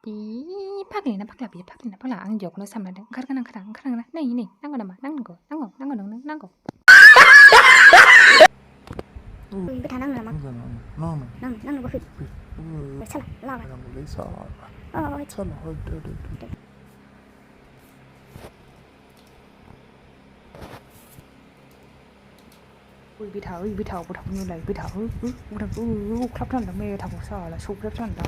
이 파글리나 파글라비 파글리나 파글라 앙지옥으로 삼라데 가르가나 가랑 가랑나 네이네 난거나마 난거 난거 난거 난거 난거ไปทางนั่งเลยมั้ง non นั่งก็คือใช่หรอลาก non lei sa ใช่ bị thảo như này bị thảo như này bị thảo khắp thân là mê thảo sao là sụp khắp thân đó